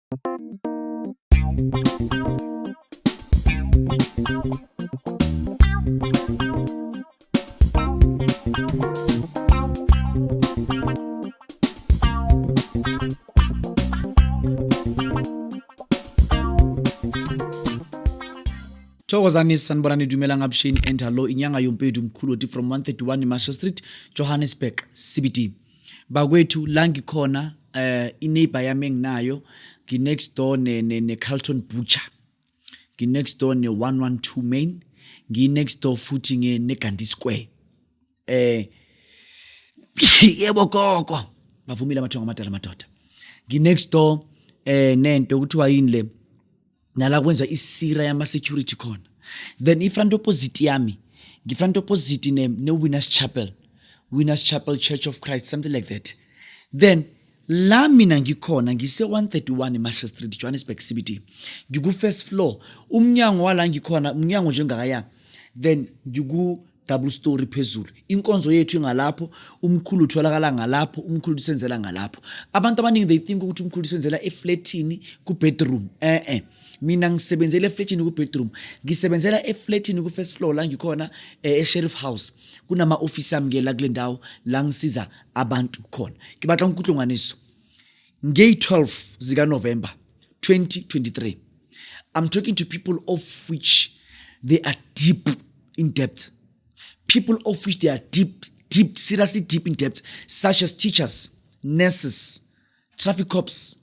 Thokozani sanibonani dumela ngabshini and hello Inyanga YO MPEDI umkhulu from 131 Marshall Street, Johannesburg CBD. Bakwethu la ngikhona ineighbor yami enginayo ngi next door ne Carlton Butcher. Ngi next door ne 112 Main, ngi next door futhi ne Gandhi Square. Yebo gogo. Bavumile amathonga amadala madoda. Ngi next door nento kuthiwa yini le nala kwenza isira yama security khona. Then ifront opposite yami, ngifront opposite ne Winners Chapel Church of Christ, something like that. Then la mina ngikhona ngise 131 Marshall Street, Johannesburg CBD. Ngiku first floor, umnyango wala ngikhona, umnyango njengakaya. Then ngiku double story phezulu. Inkonzo yethu ngalapho, umkhulu utholakala ngalapho, umkhulu usenzela ngalapho. Abantu abaningi they think ukuthi umkhulu usenzela eflatini ku bedroom. Mina ngisebenzela eflatini ku bedroom, ngisebenzela eflatini ku first floor la ngikhona sheriff house. Kunama office ami ngela kule ndawo la ngisiza abantu khona. Ngibatla ngikuhlunganiso. Nge 12 zika November 2023. I'm talking to people of which they are deep in debt. People of which they are deep, seriously deep in debt, such as teachers, nurses, traffic cops,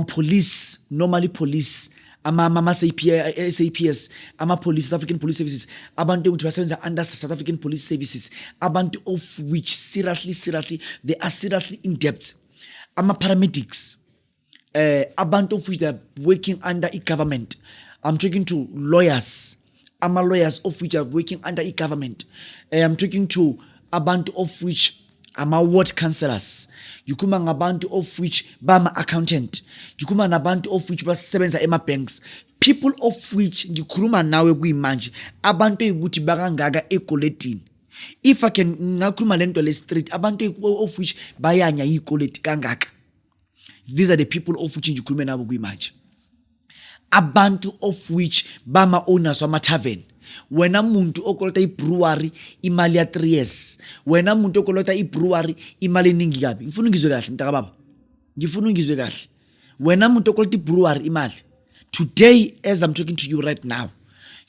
police, normally police, SAPS, police, South African Police Services, abantu which were under South African Police Services, abantu of which seriously, they are seriously in debt. Paramedics, abantu of which they are working under a government. I'm talking to lawyers. Lawyers of which are working under a government. I'm talking to abantu of which ward councillors. Yukuma ngabantu of which bama accountant. Yukuma nabantu of which basebenza banks. People of which ngikhuluma nawe kuyimanje abantu ukuthi bakangaka ecoletini. If I can ngakhuluma lento le street abantu of which bayanya icoleti kangaka. These are the people of which ngikhuluma nabo kuyimanje. Abantu of which bama owners wama tavern. Wena muntu okolota brewery imali ya 3 years. Wena muntu okolota brewery imali eningi kabi. Ngifuna ngizwe kahle mntaka baba. Ngifuna ngizwe kahle. Wena muntu okolota brewery imali. Today as I'm talking to you right now,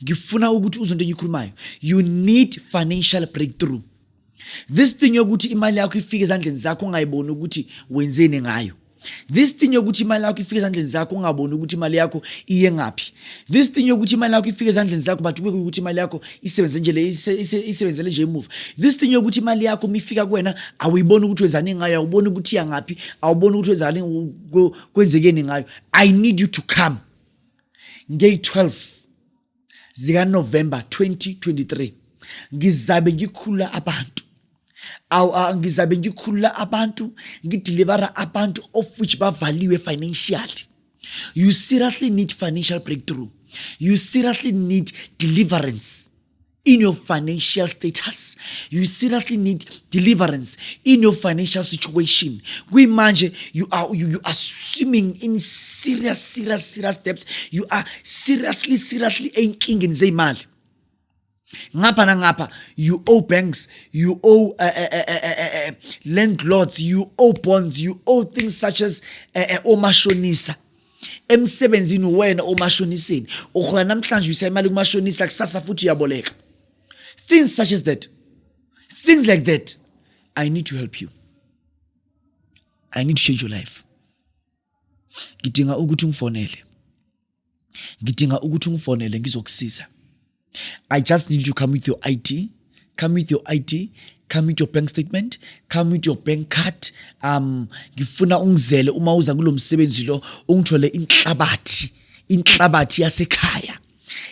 ngifuna ukuthi uzonto engikhulumayo. You need financial breakthrough. This thing yokuthi imali yakho ifike ezandleni zakho ungayiboni ukuthi wenzeni ngayo. This thing yokuthi imali yakho ifike ezandleni zakho ungaboni ukuthi imali yakho iye ngapi. This thing yokuthi imali yakho ifike ezandleni zakho but ube ukuthi imali yakho isebenze nje le isebenzele nje move. This thing yokuthi imali yakho mifika kuwena awuyiboni ukuthi wenzani ngayo, awuboni ukuthi iya ngapi, awuboni ukuthi wenzani kwenzekeni ngayo. I need you to come. Nge 12 zika November 2023 ngizabe ngikhulula abantu. Ngizabe ngikhulula abantu, ngideliver abantu of which bavaliwe financially. You seriously need financial breakthrough. You seriously need deliverance in your financial status. You seriously need deliverance in your financial situation. Manje, you are swimming in serious debts. You are seriously enking in zemali. Ngapa na ngapa, you owe banks, you owe landlords, you owe bonds, you owe things such as omashonisa. Emsebenzini wena omashoniseni, ukhola namhlanje uyisa imali kumashonisa kusasa futhi uyaboleka. Things such as that. Things like that. I need to help you. I need to change your life. Ngidinga ukuthi ungifonele. Ngizokusiza. I just need you to come with your ID, come with your bank statement, come with your bank card. Ngifuna ungizele uma uza kulo msebenzi lo ungithole inhlabathi yasekhaya.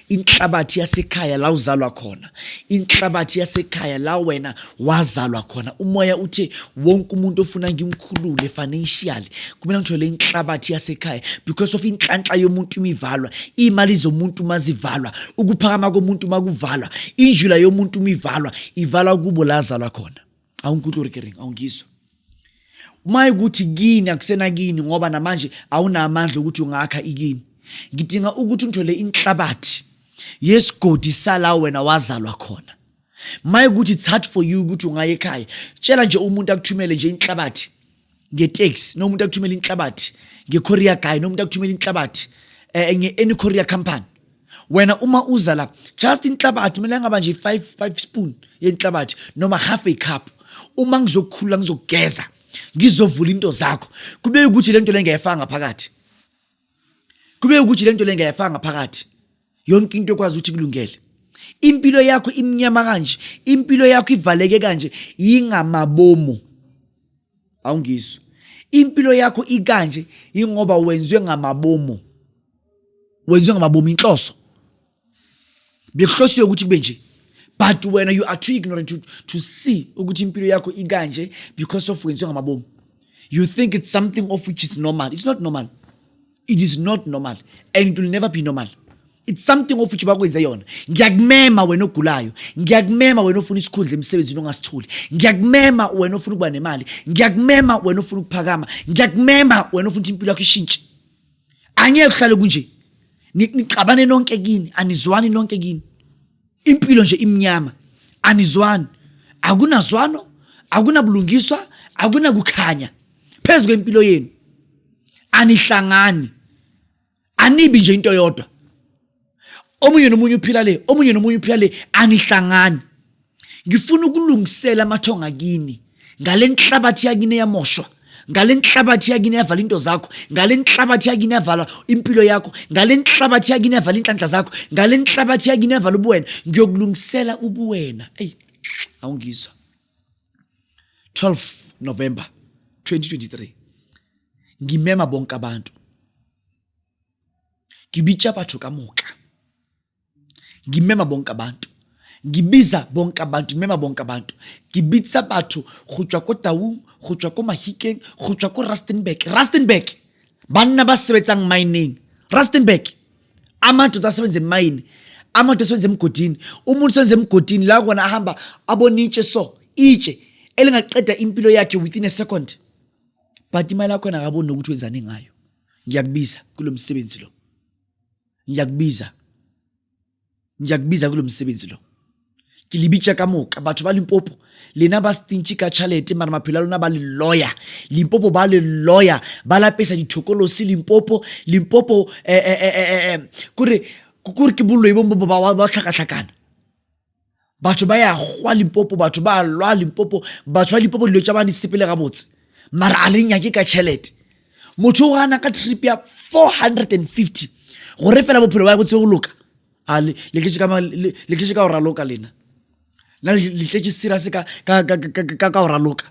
Inhlabathi yasekhaya la uzalwa khona. Inhlabathi yasekhaya la wena wazalwa khona. Umoya uthe wonke umuntu ofuna ngimkhulule financially kumele ngithole inhlabathi yasekhaya because of inhlanhla yomuntu imivalwa, imali zomuntu mazivalwa, ukuphakama komuntu makuvalwa, injula yomuntu imivalwa, ivalwa kubo la azalwa khona. Awunkulo rekering, awungizwa. maye ukuthi kini akusena kini ngoba namanje awunamandla ukuthi ungakha ikini. Ngidinga ukuthi ngithole inhlabathi yesigodi sala wena wazalwa khona. Maye ukuthi it's hard for you ukuthi ungaye ekhaya. Tshela nje umuntu akuthumele nje inhlabathi nge-taxi, nomuntu akuthumela inhlabathi nge-courier guy, nomuntu akuthumela inhlabathi any courier company. Wena uma uza la just inhlabathi mina ngaba nje 5 spoon yenhlabathi noma half a cup. Uma ngizokhula ngizogeza ngizovula into zakho kube ukuthi lento lengayifaka ngaphakathi. Kube ukuthi lento lengayifaka ngaphakathi. Yonke into ekwazi ukuthi kulungele. Impilo yakho imnyama kanje, impilo yakho ivaleke kanje ingamabomo. Awungizwa. Impilo yakho ikanje ingoba wenzwe ngamabomo. Wenzwe ngamabomo inhloso. Bekuhlosiwe ukuthi kube nje. But when you are too ignorant to see ukuthi impilo yakho ikanje because of wenzwe ngamabomo. You think it's something of which is normal. It's not normal. It is not normal and it will never be normal. It's something of which bakwenza yona. Ngiyakumema wena ogulayo, ngiyakumema wena ofuna isikhundla emsebenzini ongasithuli, ngiyakumema wena ofuna ukuba nemali, ngiyakumema wena ofuna ukuphakama, ngiyakumema wena ofuna impilo yakho ishintshe. Angeke kuhlale kunje. Niqabane nonke kini, anizwani nonke kini. Impilo nje imnyama, anizwani. Akunazwano, akunabulungiswa, akunakukhanya phezu kwempilo yenu. Anihlangani. Anibi nje into yodwa. Omunye nomunye uphila le, omunye nomunye uphila le, anihlangani. Ngifuna ukulungisela amathonga kini. Ngale nhlabathi yakini yamoshwa, ngale nhlabathi yakini yavala into zakho, ngale nhlabathi yakini yavala impilo yakho, ngale nhlabathi yakini yavala inhlanhla zakho, ngale nhlabathi yakini yavala ubuwena. Ngiyokulungisela ubuwena. Awungizwa. 12 November 2023. Ngimema bonke abantu. Ngibicha batho kamoka. Ngimema bonke abantu. Ngibiza bonke abantu, ngimema bonke abantu. Ngibitsa batho go tswa ko Taung, go tswa ko Mahikeng, go tswa ko Rustenburg. Banna ba sebetsang mining. Rustenburg. Amadoda asebenza emine. Amadoda asebenza emgodini. Umuntu osebenza emgodini la kona ahamba abonitshe so, itshe elingaqeda impilo yakhe within a second. But imali yakho akaboni ukuthi wenzani ngayo. Ngiyakubiza kulo msebenzi lo. Ngiyakubiza kulo msebenzi lo. Kilibicha kamoka batho ba Limpopo lena ba stinchi ka chalete mara maphela lona ba le lawyer. Limpopo ba le lawyer ba la pesa dithokolosi Limpopo kure ke bollo e bombo ba tlhakatlhakana. Batho ba ya gwa Limpopo, batho ba lwa Limpopo, batho ba Limpopo dilo tsa ba di sepele ga botse. Mara a le nyake ka chalete. Motho wa na ka trip ya 450 gore fela bophelo ba botse go loka. Ale le ke ka ora loka lena. Na le tletse serious ka ora loka.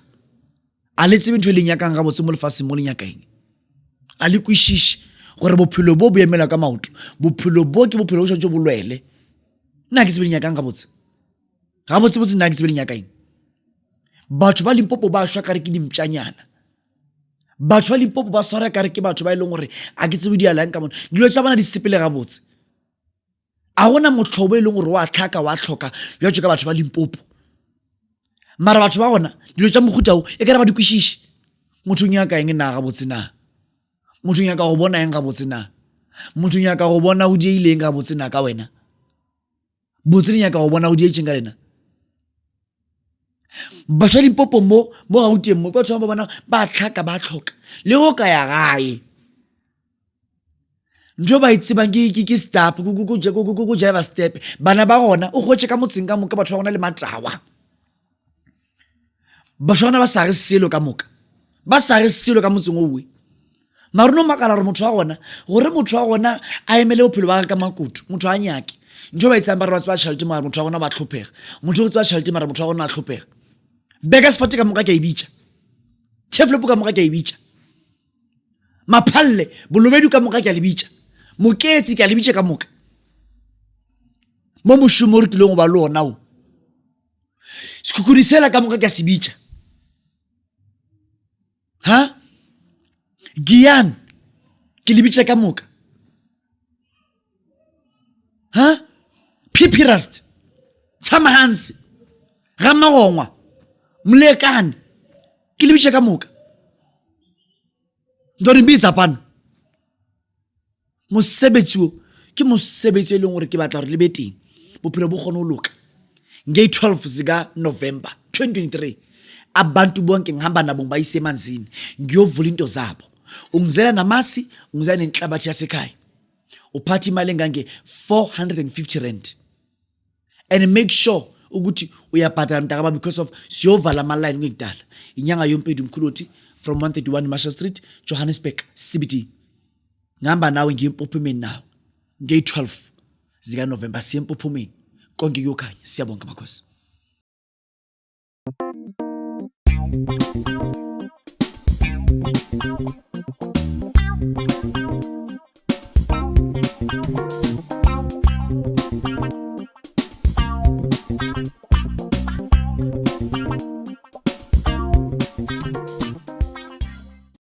Ale tsebe ntwe le nyaka ga botse mo lefase mo le nyakaeng. Ale kwishishi gore bophelo bo bo emela ka maoto. Bophelo bo ke bophelo bo tshwanetse bo lwele. Nna ke tsebe nyaka ga botse. Ga botse nna ke tsebe nyakaeng. Batho ba Limpopo ba shwa kare ke dimptshanyana. Batho ba Limpopo ba swara kare ke batho ba ileng gore a ke tsebe di alang ka bona. Dilo tsa bana di sepele ga botse. A gona motlhobo e leng gore wa tlhaka wa tlhoka jwa ka batho ba Limpopo. Mara batho ba gona dilo tsa mogutao e ka re ba di kwishishi. Motho nyaka eng na ga botse na. Motho nyaka go bona eng ga botse na. Motho nyaka go bona o di ile eng ga botse na ka wena. Botse nyaka go bona o di etseng ka lena. Batho ba Limpopo mo gauteng mo batho ba bona ba tlhaka ba tlhoka le go ka ya gae. Njo ba itsebang ke step go java step bana ba gona o gotse ka motseng ka moka batho ba gona le matlawa. Batho ba gona ba sa re selo ka moka. Ba sa re selo ka motseng o we. Maruno makala re motho wa gona gore motho wa gona a emele bophelo ba ka makutu motho a nyake. Njo ba itsang ba re ba tšhalete mara motho wa gona ba tlhophega. Motho o tswa tšhalete mara motho wa gona a tlhophega. Bega spot ka moka ke ibitsa. Cheflo ka moka ke ibitsa. Maphalle bolobedu ka moka ke libitsa. Moketsi ke libitsa ka moka. Mo moshumo re tlileng ba lona o. Sikukurisela ka moka ke sibitsa. Ha? Gian ke libitsa ka moka. Ha? Pipirust. Samahansi. Ramagongwa. Mlekane ke lebitse ka moka ndori mbitsa pano mosebetsi o ke mosebetsi e leng gore ke batla gore le be teng bophelo bo kgone ho loka nge 12 zika November 2023 abantu bonke ngihamba nabo ngibayise emanzini ngiyovula into zabo ungizela namasi ungizela nenhlabathi yasekhaya uphatha imali engange 450 rand and make sure ukuthi uyabhadala mntakaba because of siyovala ama-line ngekudala inyanga yompedi umkhuloti from 131 Marshall Street Johannesburg CBD ngihamba nawe ngiyempophomeni nawe nge-12 zika November siyempophomeni konke kuyokhanya siyabonga makhosi